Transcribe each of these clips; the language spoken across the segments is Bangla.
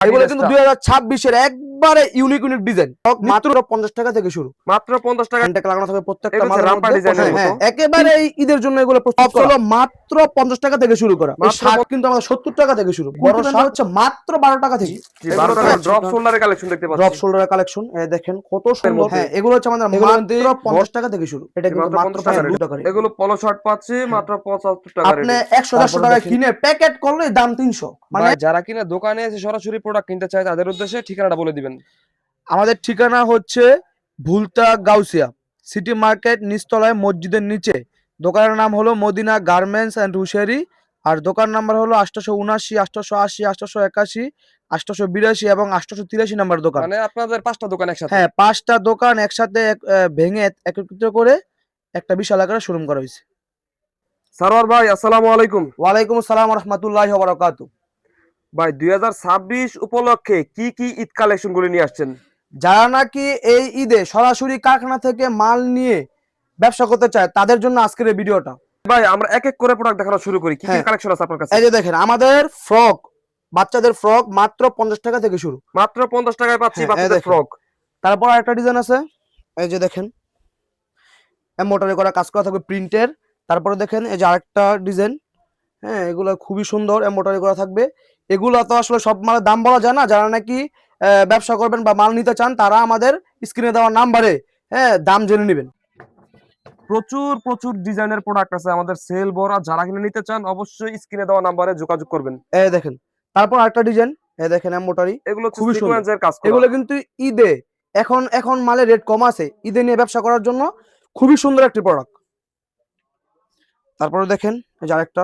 এগুলো কিন্তু 2026 এর একবারে ইউনিক ডিজাইন, মাত্র 50 টাকা থেকে শুরু। মাত্র 50 টাকা হ্যান্ডটেক লাগানো থাকবে প্রত্যেকটা এগুলো মালের রামপা মধ্যে। ডিজাইনের মতো। একেবারে ঈদের জন্য এগুলো প্রস্তুত করা। মাত্র 50 টাকা থেকে শুরু করা। এই শার্ট কিন্তু আমাদের 70 টাকা থেকে শুরু। বড় শার্ট হচ্ছে মাত্র 12 টাকা থেকে। জি 12 টাকা ড্রপ শোল্ডারের কালেকশন দেখতে পাচ্ছি। ড্রপ শোল্ডারের কালেকশন দেখেন কত সুন্দর। হ্যাঁ, এগুলো হচ্ছে আমাদের মাত্র 50 টাকা থেকে শুরু। এটা কিন্তু মাত্র 50 টাকা। এগুলো পলো শার্ট পাচ্ছি মাত্র 75 টাকা রেটে। আপনি 100-150 টাকা কিনে প্যাকেট করলে দাম 300। মানে যারা কিনা দোকানে এসে সরাসরি প্রোডাক্ট কিনতে চায় তাদের উদ্দেশ্যে ঠিকানাটা বলে দিবেন। আমাদের ঠিকানা হচ্ছে ভুলতা গাউসিয়া সিটি মার্কেট নিচতলায় মসজিদের নিচে। দোকানের নাম হলো মদিনা গার্মেন্টস অ্যান্ড হুশিয়ারি। আর দোকান নাম্বার হলো 879, 880, 881, 882 এবং 883 নাম্বার দোকান। মানে আপনাদের 5টা দোকান একসাথে? হ্যাঁ, 5টা দোকান একসাথে ভেঙে একত্রিত করে একটা বিশাল আকারে শোরুম করা হয়েছে। সারোয়ার ভাই আসসালামু আলাইকুম। ওয়ালাইকুম আসসালাম ওয়া রাহমাতুল্লাহি ওয়া বারাকাতুহু। ভাই 2026 উপলক্ষে কি কি ঈদ কালেকশন গুলো নিয়ে আসছেন? যারা নাকি এই ঈদে সরাসরি কারখানা থেকে মাল নিয়ে ব্যবসা করতে চায় তাদের জন্য আজকের এই ভিডিওটা। ভাই আমরা এক এক করে প্রোডাক্ট দেখানো শুরু করি। কি কি কালেকশন আছে আপনার কাছে? এই যে দেখেন আমাদের ফ্রক, বাচ্চাদের ফ্রক মাত্র 50 টাকা থেকে শুরু। মাত্র 50 টাকায় পাচ্ছি বাচ্চাদের ফ্রক। তারপর আরেকটা ডিজাইন আছে, এই যে দেখেন এমব্রয়ডারি করা কাজ করা থাকবে প্রিন্টের। তারপরে দেখেন এই যে আরেকটা ডিজাইন, হ্যাঁ এগুলো খুবই সুন্দর এমব্রয়ডারি করা থাকবে। এগুলো তো আসলে সব মালের দাম বলা যায় না। যারা নাকি ব্যবসা করবেন বা মাল নিতে চান তারা আমাদের স্ক্রিনে দেওয়া নাম্বারে দাম জেনে নেবেন। প্রচুর প্রচুর ডিজাইনের প্রোডাক্ট আছে আমাদের সেল ভরা। যারা কিনে নিতে চান অবশ্যই স্ক্রিনে দেওয়া নাম্বারে যোগাযোগ করবেন। এই দেখেন তারপর আরেকটা ডিজাইন, এই দেখেন এমব্রয়ডারি এগুলো খুবই সুন্দর। সিকোয়েন্সের কাজ করা। এগুলো কিন্তু ঈদে এখন মালের রেট কম আছে, ঈদে নিয়ে ব্যবসা করার জন্য খুবই সুন্দর একটি প্রোডাক্ট। তারপরে দেখেন এই যে আরেকটা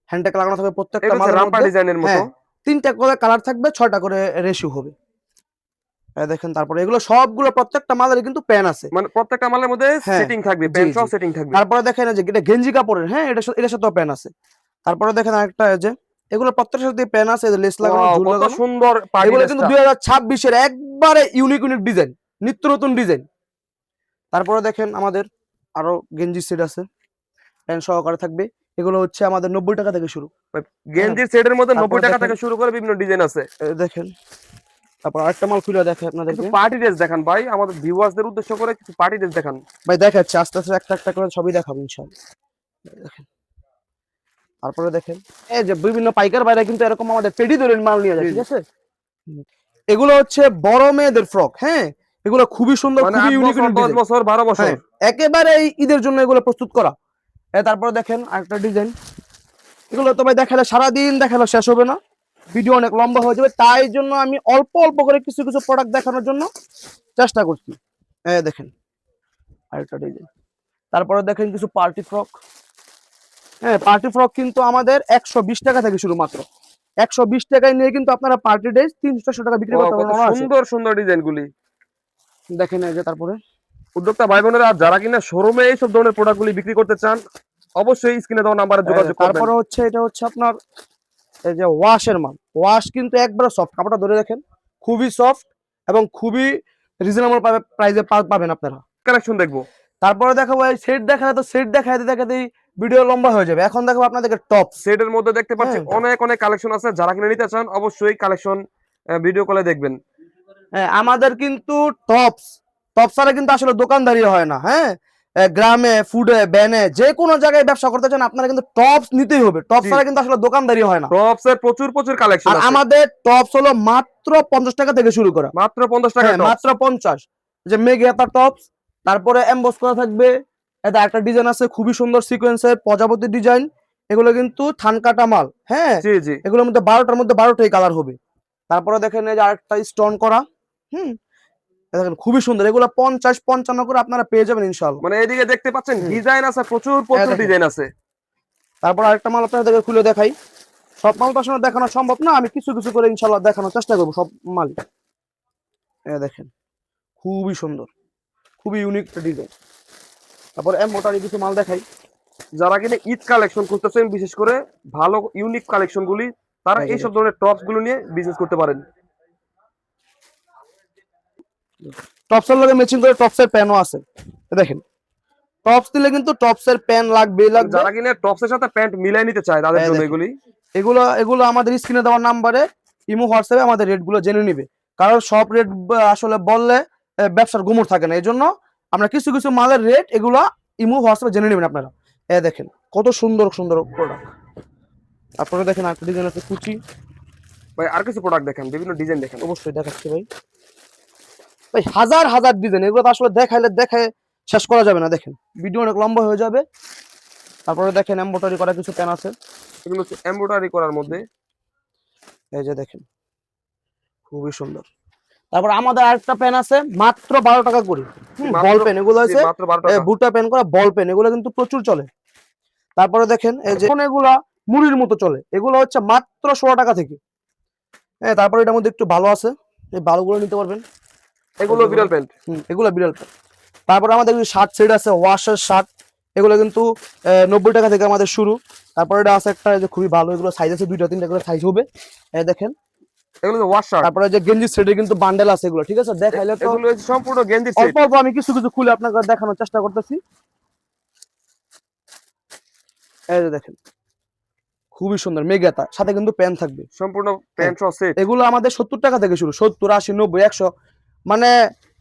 হ্যান্ডটেক লাগানো থাকবে প্রত্যেকটা মালের রামপা মধ্যে। ডিজাইনের মতো। 3টা করে কালার থাকবে, 6টা করে রেশিও হবে। দেখেন তারপরে এগুলো সবগুলো প্রত্যেকটা মালের কিন্তু প্যান আছে। মানে প্রত্যেকটা মালের মধ্যে সেটিং থাকবে, প্যান সহ সেটিং থাকবে। তারপরে দেখেন যে এটা গেঞ্জি কাপড়ের, হ্যাঁ এটার সাথেও প্যান আছে। তারপরে দেখেন আরেকটা এই যে এগুলো প্রত্যেকটার সাথে প্যান আছে, লেস লাগানো, ঝুল লাগানো, কত সুন্দর পার্টি। এগুলো কিন্তু 2026 এর একবারে ইউনিক ডিজাইন, নিত্য নতুন ডিজাইন। তারপরে দেখেন আমাদের আরো গেঞ্জি সেট আছে, প্যান সহকারে থাকবে। এগুলো হচ্ছে আমাদের 90 টাকা থেকে শুরু। গেঞ্জির সেটের মধ্যে 90 টাকা থেকে শুরু করে বিভিন্ন ডিজাইন আছে। দেখেন তারপর আরেকটা মাল খুলে দেখে আপনাদেরকে। পার্টি ড্রেস দেখান ভাই, আমাদের ভিউয়ার্সদের উদ্দেশ্য করে কিছু পার্টি ড্রেস দেখান ভাই। দেখাচ্ছি আস্তে আস্তে একটা একটা করে ছবি দেখাবো ইনশাআল্লাহ। দেখেন তারপরে দেখেন এই যে বিভিন্ন পাইকার বাইরে কিন্তু এরকম আমাদের পেডি ধরেন মাল নিয়ে যায়, ঠিক আছে। এগুলো হচ্ছে বড় মেয়েদের ফ্রক, হ্যাঁ এগুলো খুবই সুন্দর, খুবই ইউনিক, 10 বছর 12 বছর একেবারে ঈদের জন্য এগুলো প্রস্তুত করা। তারপরে দেখেন আরেকটা ডিজাইন। এগুলো তো ভাই দেখালে সারাদিন দেখালে শেষ হবে না, ভিডিও অনেক লম্বা হয়ে যাবে। তাই জন্য আমি অল্প অল্প করে কিছু কিছু প্রোডাক্ট দেখানোর জন্য চেষ্টা করছি। দেখেন আরেকটা ডিজাইন। তারপরে দেখেন কিছু পার্টি ফ্রক। পার্টি ফ্রক কিন্তু আমাদের 120 টাকা থেকে শুরু। মাত্র 120 টাকায় নিয়ে কিন্তু আপনারা পার্টি ড্রেস 300-400 টাকা বিক্রি করতে পারবেন। সুন্দর সুন্দর ডিজাইন গুলি দেখেন এই যে তারপরে উদ্যোক্তা ভাই বোনেরা যারা কিনা শোরুমে এইসব ধরনের প্রোডাক্ট গুলি বিক্রি করতে চান অবশ্যই স্ক্রিনে দেওয়া নাম্বারে যোগাযোগ করবেন। তারপরে হচ্ছে এটা হচ্ছে আপনার এই যে ওয়াশের মাল। ওয়াশ কিন্তু একবারে সফট, কাপড়টা ধরে দেখেন খুবই সফট এবং খুবই রিজনেবল প্রাইসে পাবেন আপনারা। কালেকশন দেখবো, তারপরে দেখাবো এই সেট দেখালে তো সেট দেখাতে দেখাতে ভিডিও লম্বা হয়ে যাবে। এখন দেখাবো আপনাদেরকে টপ সেটের মধ্যে দেখতে পাচ্ছি অনেক অনেক কালেকশন আছে। যারা কিনে নিতে চান অবশ্যই কালেকশন ভিডিও কলে দেখবেন। আমাদের কিন্তু টপস ছাড়া কিন্তু আসলে দোকানদারি হয় না। গ্রামে, ফুডে, ব্যানে, যে কোনো জায়গায় ব্যবসা করতে চান আপনারা কিন্তু টপস নিতেই হবে। টপস ছাড়া কিন্তু আসলে দোকানদারি হয় না। টপস এর প্রচুর প্রচুর কালেকশন আছে। আমাদের টপস হলো মাত্র 50 টাকা থেকে শুরু করা। মাত্র 50 টাকা, মাত্র 50। যে মেঘেতা টপস, তারপরে এমবস করা থাকবে। এটা একটা ডিজাইন আছে খুবই সুন্দর সিকোয়েন্সের প্রজাপতি ডিজাইন। এগুলো কিন্তু থান কাটা মাল, হ্যাঁ জি জি। এগুলোর মধ্যে 12টার মধ্যে 12টাই কালার হবে। তারপরে দেখেন এই যে আরেকটা স্টোন করা, দেখেন খুবই সুন্দর। এগুলো 50-55 করে আপনারা পেয়ে যাবেন ইনশাআল্লাহ। মানে এদিকে দেখতে পাচ্ছেন ডিজাইন আছে, প্রচুর প্রচুর ডিজাইন আছে। তারপর আরেকটা মাল আপনাদেরকে খুলে দেখাই। সব মাল তো আসলে দেখানো সম্ভব না, আমি কিছু কিছু করে ইনশাআল্লাহ দেখানোর চেষ্টা করব সব মাল। দেখেন খুবই সুন্দর, খুবই ইউনিক ডিজাইন। তারপর এমব্রয়ডারি কিছু মাল দেখাই। যারা কিনা ঈদ কালেকশন করতেছেন, বিশেষ করে ভালো ইউনিক কালেকশন গুলি, তারা এইসব ধরনের টপস গুলো নিয়ে বিজনেস করতে পারেন। টপসের লগে ম্যাচিং করে টপসের প্যানও আছে। দেখেন টপস দিলে কিন্তু টপসের প্যান লাগবে। যারা কিনা টপসের সাথে প্যান্ট মিলাই নিতে চায় তাদের জন্য এগুলো আমাদের স্ক্রিনে দেওয়া নাম্বারে ইমো হোয়াটসঅ্যাপে আমাদের রেট গুলো জেনে নিবে, কারণ সব রেট আসলে বললে ব্যবসার গুমর থাকে না, এই জন্য আমরা কিছু কিছু মালের রেট এগুলো ইমো হোয়াটসঅ্যাপে জেনে নেবেন আপনারা। দেখেন কত সুন্দর সুন্দর প্রোডাক্ট। আপনারা দেখেন আরেকটা ডিজাইন আছে কুচি। ভাই আর কিছু প্রোডাক্ট দেখেন, বিভিন্ন ডিজাইন দেখেন। অবশ্যই দেখাচ্ছি ভাই, ভাই হাজার হাজার ডিজাইন, এগুলো তো আসলে দেখাইলে দেখায় শেষ করা যাবে না। দেখেন ভিডিও অনেক লম্বা হয়ে যাবে। তারপরে দেখেন এমব্রয়ডারি করা কিছু পেন আছে, এগুলো হচ্ছে এমব্রয়ডারি করার মধ্যে। এই যে দেখেন খুবই সুন্দর। তারপর আমাদের আরেকটা পেন আছে মাত্র 12 টাকা করে, বল পেন এগুলো আছে, মাত্র 12 টাকা। বুটা পেন করা বল পেন, এগুলো কিন্তু প্রচুর চলে। তারপরে দেখেন এই যে এগুলা মুড়ির মতো চলে, এগুলো হচ্ছে মাত্র 16 টাকা থেকে। তারপরে এটার মধ্যে একটু ভালো আছে, এই ভালোগুলো নিতে পারবেন। এগুলো বিড়াল প্যান্ট। এগুলো বিড়াল প্যান্ট। তারপরে আমাদের শার্ট সেট আছে, ওয়াশের শার্ট, এগুলো কিন্তু 90 টাকা থেকে আমাদের শুরু। তারপরে এটা আছে একটা যে খুবই ভালো, এগুলো সাইজ আছে 2টা 3টা করে সাইজ হবে, দেখেন এগুলো ওয়াশ শার্ট। তারপরে যে গেঞ্জি সেটে কিন্তু বান্ডেল আছে এগুলো, ঠিক আছে দেখাইলে তো এগুলো সম্পূর্ণ গেঞ্জি সেট। অল্প অল্প আমি কিছু কিছু খুলে আপনাকে দেখানোর চেষ্টা করতেছি। এই যে দেখেন খুবই সুন্দর মেগাতা, সাথে কিন্তু প্যান্ট থাকবে, সম্পূর্ণ প্যান্ট সহ সেট। এগুলো আমাদের 70 টাকা থেকে শুরু, 70 80 90 100, মানে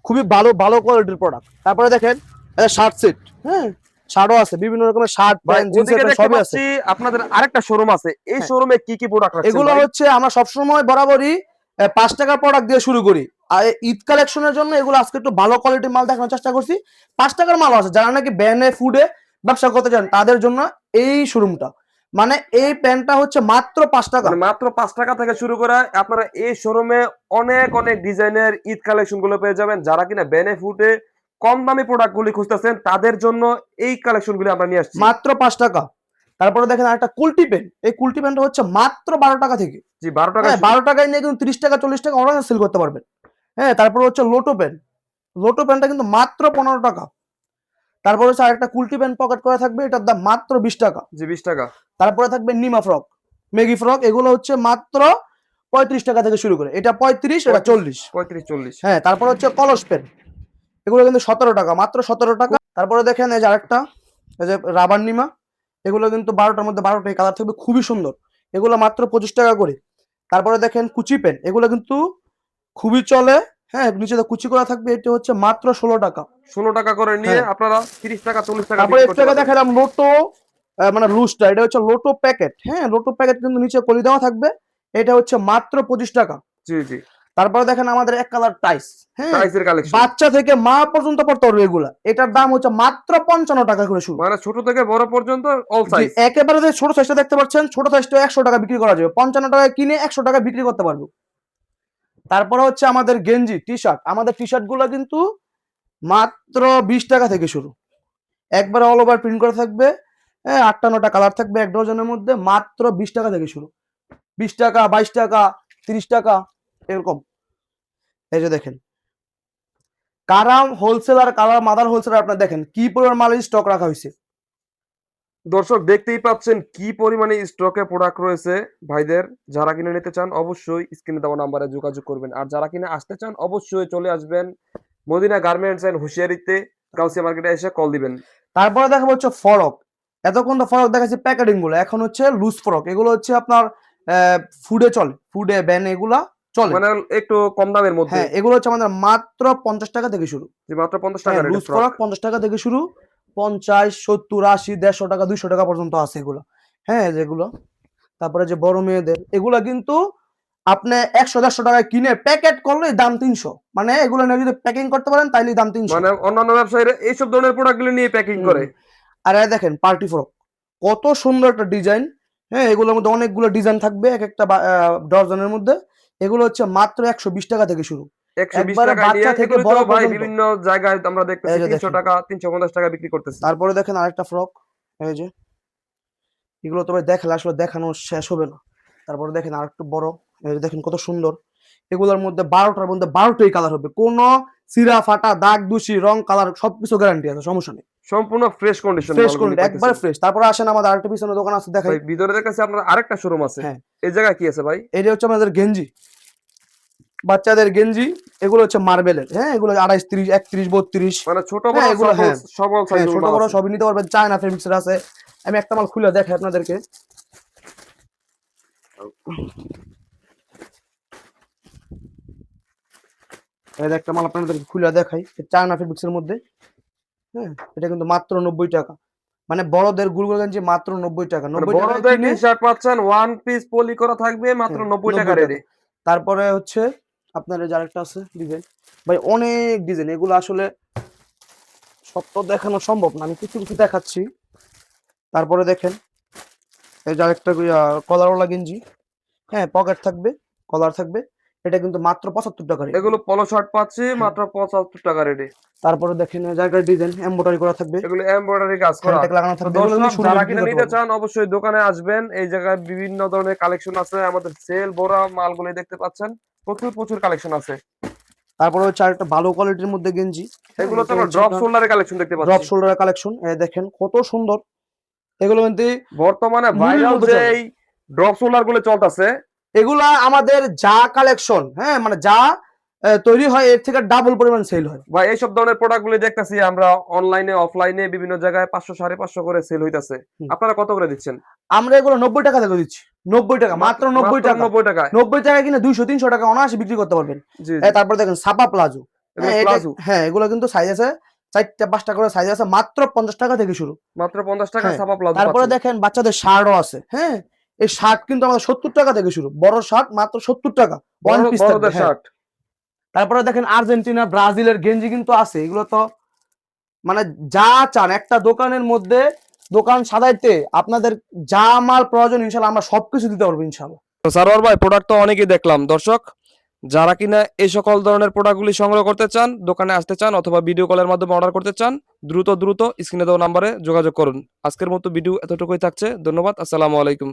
খুবই ভালো ভালো কোয়ালিটির প্রোডাক্ট। তারপরে দেখেন এটা শার্ট সেট, শার্টও আছে, বিভিন্ন রকমের শার্ট প্যান্ট জিন্স সবই আছে। আপনাদের আরেকটা শোরুম আছে, এই শোরুমে কি কি প্রোডাক্ট রাখছেন? এগুলো হচ্ছে আমরা সবসময় বরাবরই 5 টাকার প্রোডাক্ট দিয়ে শুরু করি, আর ঈদ কালেকশনের জন্য এগুলো আজকে একটু ভালো কোয়ালিটির মাল দেখানোর চেষ্টা করছি। 5 টাকার মাল আছে, যারা নাকি ব্যানে ফুডে ব্যবসা করতে চান তাদের জন্য এই শোরুমটা। মানে এই প্যান্টটা হচ্ছে মাত্র 5 টাকা, মাত্র 5 টাকা থেকে শুরু করে আপনারা এই শোরুমে অনেক অনেক ডিজাইনের ঈদ কালেকশন গুলো পেয়ে যাবেন। যারা কিনা বেনিফিটে কম দামি প্রোডাক্ট গুলি খুঁজতেছেন তাদের জন্য এই কালেকশন গুলি আমরা নিয়ে আসছি মাত্র 5 টাকা। তারপরে দেখেন আরেকটা কুলটি পেন, এই কুলটি পেনটা হচ্ছে মাত্র 12 টাকা থেকে। জি 12 টাকা। 12 টাকায় নিয়ে কিন্তু 30 টাকা 40 টাকা অনায়াসে সেল করতে পারবেন। তারপর হচ্ছে লোটো পেন, লোটো পেনটা কিন্তু মাত্র 15 টাকা। তারপর হচ্ছে আরেকটা কুলটি পেন পকেট করা থাকবে, এটার দাম মাত্র 20 টাকা। জি 20 টাকা। তারপরে থাকবে নিমা ফ্রক, মেগি ফ্রক, এগুলো হচ্ছে মাত্র 35 টাকা থেকে শুরু করে, এটা 35 এটা 40। 35 40। তারপর হচ্ছে কলস পেন, এগুলো কিন্তু 17 টাকা, মাত্র 17 টাকা। তারপরে দেখেন এই যে আরেকটা, এই যে রাবার নিমা, এগুলো কিন্তু 12টার মধ্যে 12টাই কালার থাকবে, খুবই সুন্দর, এগুলো মাত্র 25 টাকা করে। তারপরে দেখেন কুচি পেন, এগুলো কিন্তু খুবই চলে, নিচে কুচি করা থাকবে, এটা হচ্ছে মাত্র 16 টাকা। 16 টাকা করে নিয়ে আপনারা 30 টাকা 40 টাকা তারপরে একটু আগে দেখালাম লোটো, মানে লুজটা, এটা হচ্ছে লোটো প্যাকেট, লোটো প্যাকেট কিন্তু নিচে কলি দেওয়া থাকবে, এটা হচ্ছে মাত্র 25 টাকা। জি জি। তারপরে দেখেন আমাদের এক কালার টাইস, টাইসের কালেকশন, বাচ্চা থেকে মা পর্যন্ত পড়তে পারবে এগুলা, এটার দাম হচ্ছে মাত্র 55 টাকা করে শুরু, মানে ছোট থেকে বড় পর্যন্ত অল সাইজ। একেবারে যে ছোট সাইজটা দেখতে পাচ্ছেন, ছোট সাইজটা 100 টাকা বিক্রি করা যাবে, 55 টাকায় কিনে 100 টাকা বিক্রি করতে পারবো। তারপরে হচ্ছে আমাদের গেঞ্জি টি শার্ট, আমাদের টি শার্ট গুলো কিন্তু মাত্র 20 টাকা থেকে শুরু, একবারে অল ওভার প্রিন্ট করা থাকবে, 8টা 9টা কালার থাকবে এক ডজনের মধ্যে, মাত্র 20 টাকা থেকে শুরু, 20 টাকা 22 টাকা 30 টাকা এরকম। এই যে দেখেন কারাম হোলসেলার, কালার মাদার হোলসেলার, আপনার দেখেন কি পরিমাণ মালের স্টক রাখা হয়েছে। দর্শক দেখতেই পাচ্ছেন কি পরিমাণে স্টকে প্রোডাক্ট রয়েছে ভাইদের। যারা কিনে নিতে চান অবশ্যই স্ক্রিনে দেওয়া নাম্বারে যোগাযোগ করবেন, আর যারা কিনে আসতে চান অবশ্যই চলে আসবেন মদিনা গার্মেন্টস এন্ড হুশিয়ারিতে, গাউসিয়া মার্কেটে এসে কল দিবেন। তারপরে দেখাবো হচ্ছে ফরক, এতক্ষণ তো ফরক দেখাচ্ছি প্যাকেটিং গুলো, এখন হচ্ছে লুজ ফরক, এগুলো হচ্ছে আপনার ফুডে চলে, ফুডে ব্যান এগুলা চলে, মানে একটু কম দামের মধ্যে। এগুলো হচ্ছে আমাদের মাত্র 50 টাকা থেকে শুরু, যে মাত্র 50 টাকা লুজ ফরক 50 টাকা থেকে শুরু, 50 70 80 150 টাকা 200 টাকা পর্যন্ত আছে এগুলো, যেগুলো। তারপরে যে বড় মেয়েদের এগুলো কিন্তু আপনি 100 150 টাকায় কিনে প্যাকেট করলে দাম 300, মানে এগুলো নিয়ে যদি প্যাকিং করতে পারেন তাইলে দাম 300। মানে অন্যান্য ব্যবসায়ীরা এইসব ধরনের প্রোডাক্টগুলো নিয়ে প্যাকিং করে। আর দেখেন পার্টি ফ্রক, কত সুন্দর একটা ডিজাইন, এগুলোর মধ্যে অনেকগুলো ডিজাইন থাকবে এক একটা ডজনের মধ্যে, এগুলো হচ্ছে মাত্র 120 টাকা থেকে শুরু, 120 টাকা নিয়ে থেকে বড় ভাই বিভিন্ন জায়গায় আমরা দেখতেছি 300 টাকা 350 টাকা বিক্রি করতেছে। তারপরে দেখেন আরেকটা ফ্রক, এই যে এগুলো তো ভাই দেখালে আসলে দেখানো শেষ হবে না। তারপরে দেখেন আরেকটু বড়, এই যে দেখেন কত সুন্দর, এগুলোর মধ্যে 12টার মধ্যে 12টাই কালার হবে, কোনো সিরা ফাটা দাগ দূষি রং কালার সবকিছু গ্যারান্টি আছে, সমস্যা নেই, সম্পূর্ণ ফ্রেশ কন্ডিশন, ফ্রেশ কন্ডিশন একবার ফ্রেশ। তারপরে আসেন আমাদের আরেকটা পিছনে দোকান আছে, দেখাই ভাই ভিতরের কাছে আপনার আরেকটা শোরুম আছে, এই জায়গায় কি আছে ভাই? এটা হচ্ছে আমাদের গেঞ্জি, বাচ্চাদের গেঞ্জি, এগুলো হচ্ছে মার্বেলের, এগুলো 28 30 31 32, মানে ছোট বড় এগুলো সব সাইজ, ছোট বড় সবই নিতে পারবেন, চায়না ফেব্রিক্সের আছে। আমি একটা মাল খুলে দেখাই আপনাদেরকে, এই একটা মাল আপনাদের খুলে দেখাই, চায়না ফেব্রিক্সের মধ্যে। হ্যাঁ, এটা কিন্তু মাত্র 90 টাকা। মানে বড়দের গুলগুলো গেঞ্জি মাত্র 90 টাকা। মানে 90 টাকায় বড়দের কিনে, টি-শার্ট পাচ্ছেন ওয়ান পিস পলি করা থাকবে মাত্র হ্যাঁ 90 টাকা 90 টাকা। রেটে। তারপরে হচ্ছে আপনার এই যে আরেকটা আছে ডিজাইন, ভাই অনেক ডিজাইন, এগুলো আসলে সব তো দেখানো সম্ভব না, আমি কিছু কিছু দেখাচ্ছি। তারপরে দেখেন এই যে আরেকটা কলারওয়ালা গেঞ্জি, হ্যাঁ পকেট থাকবে, কলার থাকবে, এটা কিন্তু মাত্র 75 টাকা রেট। এগুলো পলো শার্ট পাচ্ছি হ্যাঁ, মাত্র 75 টাকা রেটে। তারপরে দেখেন এই জায়গার ডিজাইন এমব্রয়ডারি করা থাকবে, এগুলো এমব্রয়ডারি কাজ করা। হ্যান্ডটেক লাগানো তো থাকবে, এগুলো দর্শক কিন্তু শুরু যারা বিক্রি কিনা করতে নিতে পারবেন। চান অবশ্যই দোকানে আসবেন। এই জায়গায় বিভিন্ন ধরনের কালেকশন আছে, আমাদের সেল ভরা মালগুলো দেখতে পাচ্ছেন, প্রচুর প্রচুর কালেকশন আছে। তারপরে হচ্ছে আরেকটা ভালো কোয়ালিটির মধ্যে গেঞ্জি, হ্যাঁ, এগুলো তো এটা আমরা হচ্ছে ড্রপ আপনার শোল্ডারের কালেকশন দেখতে ড্রপ পাচ্ছি। শোল্ডারের কালেকশন, দেখেন কত সুন্দর। এগুলো কিন্তু বর্তমানে নুড়ির ভাইরাল মধ্যে যে চলে। এই ড্রপ শোল্ডার গুলো চলতেছে, এগুলা আমাদের যা কালেকশন, হ্যাঁ মানে যা তৈরি হয় এর থেকে ডাবল পরিমাণ সেল হয়। বা এইসব ধরনের প্রোডাক্ট গুলো দেখতেছি আমরা অনলাইনে অফলাইনে বিভিন্ন জায়গায় 500 550 করে সেল হইতাছে। হুম। আপনারা কত করে দিচ্ছেন? আমরা এগুলো 90 টাকা থেকে দিচ্ছি, 90 টাকা, মাত্র 90 মাত্র টাকা। 90 টাকায়। 90 টাকায় কিনে 200-300 টাকা অনায়াসে বিক্রি করতে পারবেন। জি জি। তারপর দেখেন সাপা প্লাজো, এগুলো হ্যাঁ এটা, প্লাজো হ্যাঁ এগুলো কিন্তু সাইজ আছে 4টা 5টা করে সাইজ আছে, মাত্র 50 টাকা থেকে শুরু। মাত্র 50 টাকায় হ্যাঁ, ছাপা প্লাজো তারপরে পাচ্ছেন। দেখেন বাচ্চাদের শার্টও আছে, হ্যাঁ এই শার্ট কিন্তু আমাদের 70 টাকা থেকে শুরু, বড় শার্ট মাত্র 70 টাকা, ওয়ান পিস থাকবে। বড়দের হ্যাঁ, শার্ট। তারপরে দেখেন আর্জেন্টিনা ব্রাজিলের গেঞ্জি কিন্তু আছে, এগুলো তো মানে যা চান একটা দোকানের মধ্যে, দোকান সাজাইতে আপনাদের যা মাল প্রয়োজন ইনশাল্লাহ আমরা সবকিছু দিতে পারবো ইনশাল্লাহ। তো সারোয়ার ভাই প্রোডাক্ট তো অনেকই দেখলাম। দর্শক যারা কিনা এই সকল ধরনের প্রোডাক্টগুলি সংগ্রহ করতে চান, দোকানে আসতে চান অথবা ভিডিও কলের মাধ্যমে অর্ডার করতে চান, দ্রুত স্ক্রিনে দেওয়া নাম্বারে যোগাযোগ করুন। আজকের মতো ভিডিও এতটুকুই থাকছে। ধন্যবাদ। আসসালামু আলাইকুম।